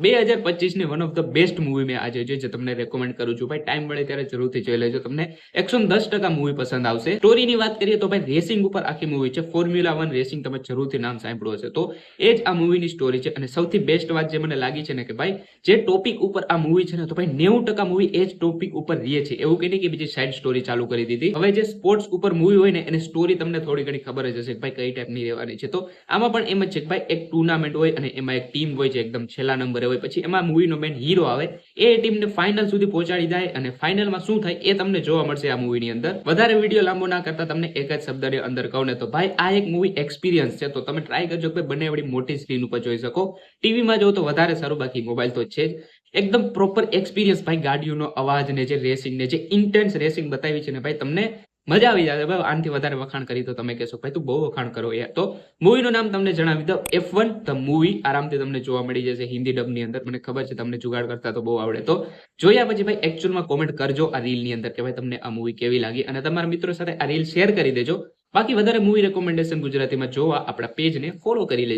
2025 ની one of the best movie મેં આજે જોઈ, જે તમને રેકમેન્ડ કરું છું ભાઈ. ટાઈમ મળે ત્યારે જરૂરથી જોઈ લેજો, તમને 110% મૂવી પસંદ આવશે. સ્ટોરીની વાત કરીએ તો ભાઈ રેસિંગ ઉપર આખી મૂવી છે. ફોર્મ્યુલા 1 રેસિંગ તમે જરૂરથી નામ સાંભળ્યું હશે, તો એ જ આ મૂવીની સ્ટોરી છે. અને સૌથી બેસ્ટ વાત જે મને લાગી છે ને કે ભાઈ જે ટોપિક ઉપર આ મૂવી છે ને, તો ભાઈ 90% મૂવી એ જ ટોપિક ઉપર રહે છે. એવું કે નહીં કે બીજી સાઈડ સ્ટોરી ચાલુ કરી દીધી. હવે જે સ્પોર્ટ્સ ઉપર મૂવી હોય ને એની સ્ટોરી તમને થોડી ઘણી ખબર જ હશે કે ભાઈ કઈ ટાઈપની રહેવાની છે. તો આમાં પણ એમ જ છે કે ભાઈ એક ટુર્નામેન્ટ હોય અને એમાં એક ટીમ હોય છે એકદમ છેલ્લા નંબરે હોય, પછી એમાં મૂવીનો મેન હીરો આવે, એ ટીમને ફાઇનલ સુધી પહોંચાડી જાય અને ફાઇનલમાં શું થાય એ તમને જોવા મળશે આ મૂવીની અંદર. વધારે વિડીયો લાંબો ના કરતા તમને એક જ શબ્દની અંદર કહું ને તો ભાઈ આ એક મૂવી એક્સપિરિયન્સ છે. તો તમે ટ્રાય કરજો કે બંને વળી મોટી સ્ક્રીન ઉપર જોઈ શકો. ટીવીમાં જો તો વધારે સારું, બાકી મોબાઈલ તો છે જ. એકદમ પ્રોપર એક્સપિરિયન્સ ભાઈ, ગાડીઓનો અવાજ ને જે રેસિંગ ને જે ઇન્ટેન્સ રેસિંગ બતાવી છે ને ભાઈ, તમને મજા આવી જાય. ભાઈ આનાથી વધારે વખાણ કરી તો તમે કહેશો ભાઈ તું બહુ વખાણ કરો યાર. તો મૂવીનું નામ તમને જણાવી દઉં, F1 ધ મૂવી. આરામથી તમને જોવા મળી જશે હિન્દી ડબની અંદર. મને ખબર છે તમને જુગાડ કરતા તો બહુ આવડે. તો જોયા પછી ભાઈ એકચ્યુઅલમાં કોમેન્ટ કરજો આ રીલની અંદર કે ભાઈ તમને આ મૂવી કેવી લાગી, અને તમારા મિત્રો સાથે આ રીલ શેર કરી દેજો. બાકી વધારે મૂવી રેકોમેન્ડેશન ગુજરાતીમાં જોવા આપણા પેજને ફોલો કરી લેજો.